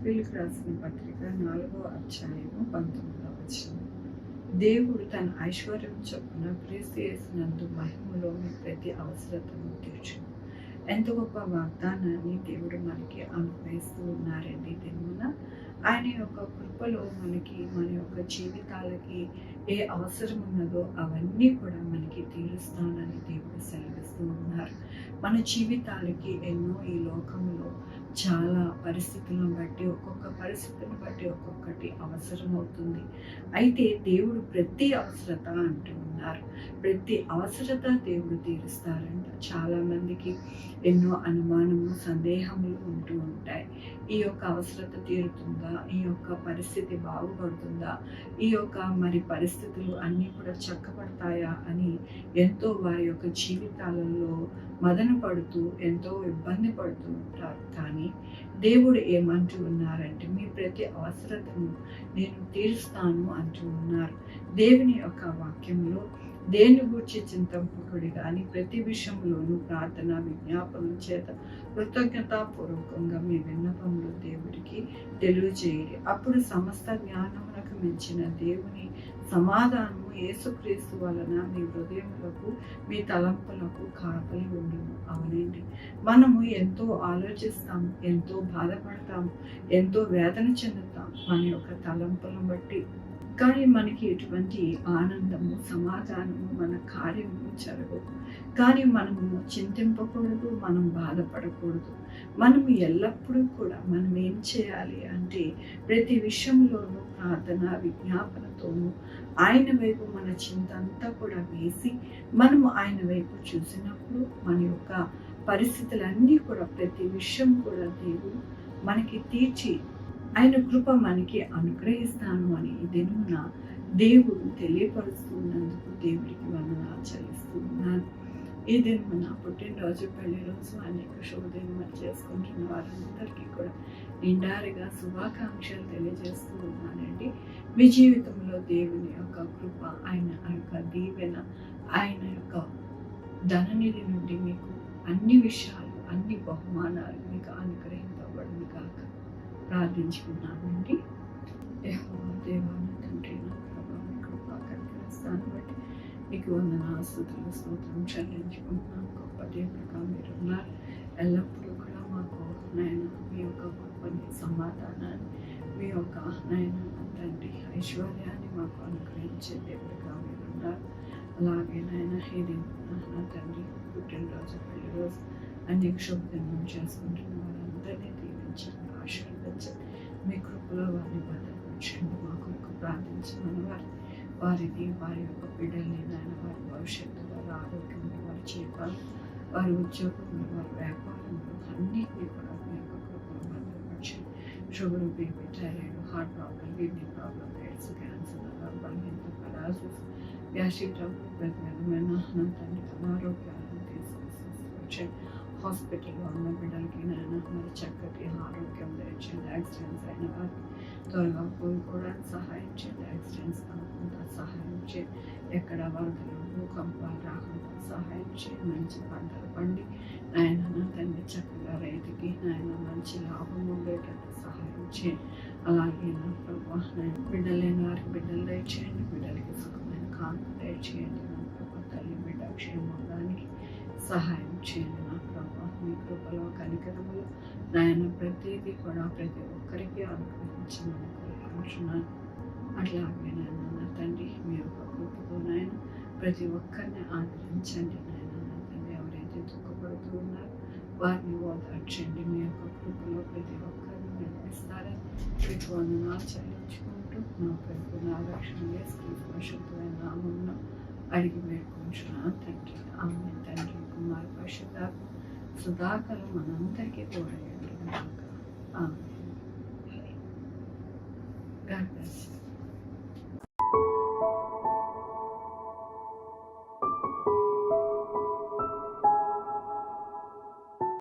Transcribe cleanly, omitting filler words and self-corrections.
కొలస్సీయులకు రాసిన పత్రిక 4వ అధ్యాయము 19వ వచనం. దేవుడు తన ఐశ్వర్యం చొప్పున క్రీస్తు యేసునందు మహిమలో మీ ప్రతి అవసరతను తీర్చును. ఎంత గొప్ప వాగ్దానాన్ని దేవుడు మనకి అనుగ్రహిస్తూ ఉన్నారండి. దినమున ఆయన యొక్క కృపలో మనకి మన యొక్క జీవితాలకి ఏ అవసరం ఉన్నదో అవన్నీ కూడా మనకి తీరుస్తానని దేవుడు సెలవిస్తూ ఉన్నారు. మన జీవితాలకి ఎన్నో ఈ లోకంలో చాలా పరిస్థితులను బట్టి ఒక్కొక్క పరిస్థితిని బట్టి ఒక్కొక్కటి అవసరం అవుతుంది. అయితే దేవుడు ప్రతి అవసరత అంటూ ఉన్నారు. ప్రతి అవసరత దేవుడు తీరుస్తారంట. చాలామందికి ఎన్నో అనుమానము సందేహములు ఉంటూ ఉంటాయి. ఈ యొక్క అవసరత తీరుతుందా, ఈ యొక్క పరిస్థితి బాగుపడుతుందా, ఈ యొక్క మరి పరిస్థితులు అన్నీ కూడా చక్కబడతాయా అని ఎంతో వారి యొక్క జీవితాలలో మదన పడుతూ ఎంతో ఇబ్బంది పడుతూ ఉంటారు. కానీ దేవుడు ఏమంటూ ఉన్నారంటే మీ ప్రతి అవసరతను నేను తీరుస్తాను అంటూ ఉన్నారు. దేవుని యొక్క వాక్యంలో దేని గురించి చింతింపకుడి కానీ ప్రతి విషయంలోనూ ప్రార్థన విజ్ఞాపనం చేత కృతజ్ఞతాపూర్వకంగా మీ విన్నపములు దేవుడికి తెలియజేయండి. అప్పుడు సమస్త జ్ఞానమునకు మించిన దేవుని సమాధానము యేసుక్రీస్తు వలన మీ హృదయములకు మీ తలంపులకు కాపలి ఉండును. అవునండి, మనము ఎంతో ఆలోచిస్తాము, ఎంతో బాధపడతాము, ఎంతో వేదన చెందుతాం మన యొక్క తలంపులను బట్టి. కానీ మనకి ఎటువంటి ఆనందము సమాధానము మన కార్యము జరగదు. కానీ మనము చింతింపకూడదు, మనం బాధపడకూడదు. మనము ఎల్లప్పుడూ కూడా మనం ఏం చేయాలి అంటే ప్రతి విషయంలోనూ ప్రార్థన విజ్ఞాపనతోనూ ఆయన వైపు మన చింత అంతా కూడా వేసి మనము ఆయన వైపు చూసినప్పుడు మన యొక్క పరిస్థితులన్నీ కూడా ప్రతి విషయం కూడా దేవుడు మనకి తీర్చి ఆయన కృప మనకి అనుగ్రహిస్తాను అని ఈ దినమున దేవుడు తెలియపరుస్తున్నందుకు దేవుడికి వందనాలు చెల్లిస్తూ ఉన్నాను. ఈ దినమున పుట్టినరోజు పెళ్లి రోజు అనేక శుభదినములు చేసుకుంటున్న వారందరికీ కూడా నిండారుగా శుభాకాంక్షలు తెలియజేస్తూ ఉన్నానండి. మీ జీవితంలో దేవుని యొక్క కృప, ఆయన యొక్క దీవెన, ఆయన యొక్క ధననిధి నుండి మీకు అన్ని విషయాలు అన్ని బహుమానాలు మీకు అనుగ్రహింపబడింది కాక ప్రార్థించుకున్నానండి. దేవాన తండ్రి నా ప్రభావ కృపా కనిపిస్తాను బట్టి మీకు వందనాలు స్తుతులు స్తోత్రం చెల్లించుకుంటున్నాను. గొప్ప దేవుడుగా మీరు ఉన్నారు. ఎల్లప్పుడూ కూడా మాకు నాయన మీ యొక్క గొప్పని సమాధానాన్ని మీ యొక్క నాయన తండ్రి ఐశ్వర్యాన్ని మాకు అనుగ్రహించే దేవుడుగా మీరు ఉన్నారు. అలాగే నాయన ఇది నా తండ్రి పుట్టినరోజు పెళ్లి రోజు అనేక శుభదినం చేసుకుంటున్న వారందరినీ దీవించండి, ఆశీర్వదించండి. మీ కృపలో వారిని భద్రపరచండి. మా కొరకు ప్రార్థించమని వారిని వారి యొక్క బిడ్డల్ని నాయన వారి భవిష్యత్తు, వారి ఆరోగ్యంలో, వారి జీవితాలు, వారి ఉద్యోగంలో, వారి వ్యాపారంలో అన్నిటినీ కూడా మీ యొక్క కృపలో భద్రపరచండి. Sugar, BP, thyroid, heart problem, kidney problem, AIDS, cancer, బలహీనత, పెరాలసిస్, గ్యాస్ట్రిక్ ట్రబుల్, ప్రతి విధమైన తండ్రి అనారోగ్యాలను తీసుకొచ్చి హాస్పిటల్లో ఉన్న బిడ్డలకి నాయన మరి చక్కటి ఆరోగ్యం తెచ్చింది. యాక్సిడెంట్స్ అయిన వారికి త్వరగా కోలుకోవడానికి సహాయం చేయండి. యాక్సిడెంట్స్ కాకుండా సహాయం చేయండి. ఎక్కడ వరదలు భూకంపాలు రాకుండా సహాయం చేయండి. మంచి పంటలు పండి నాయన తండ్రి చక్కగా రైతుకి నాయన మంచి లాభం ఉండేటట్టు సహాయం చేయండి. అలాగే నా ప్రభు బిడ్డలైన వారికి బిడ్డలు దయచేయండి. బిడ్డలకి సుఖమైన కాంతి దయచేయండి. నా ప్రభు తల్లి బిడ్డ క్షేమానికి సహాయం చేయండి. నా ప్రభు మీ కృపలో కనికరములు నాయన ప్రతిదీ కూడా ప్రతి ఒక్కరికి అనుగ్రహించమని కోరుకుంటున్నాను. అట్లాగే నాయన నా తండ్రి మీ యొక్క కృపతో నాయన ప్రతి ఒక్కరిని ఆదరించండి. నాయన నా తండ్రి ఎవరైతే దుఃఖపడుతూ ఉన్నారో వారిని ఓదార్చండి. మీ యొక్క కృపలో ప్రతి ఒక్కరిని నడిపిస్తారని మీకు వందనాలు చెల్లించుకుంటూ నా ప్రభు నా రక్షణ యేసుక్రీస్తు పరిశుద్ధమైన నామమున అడిగి వేడుకుంటున్నాను తండ్రి. ఆమేన్. తండ్రి కుమార్ పరిశుద్ధాత్మ సదాకాలం మనందరికీ తోడై ఉండును గాక. ఆమేన్.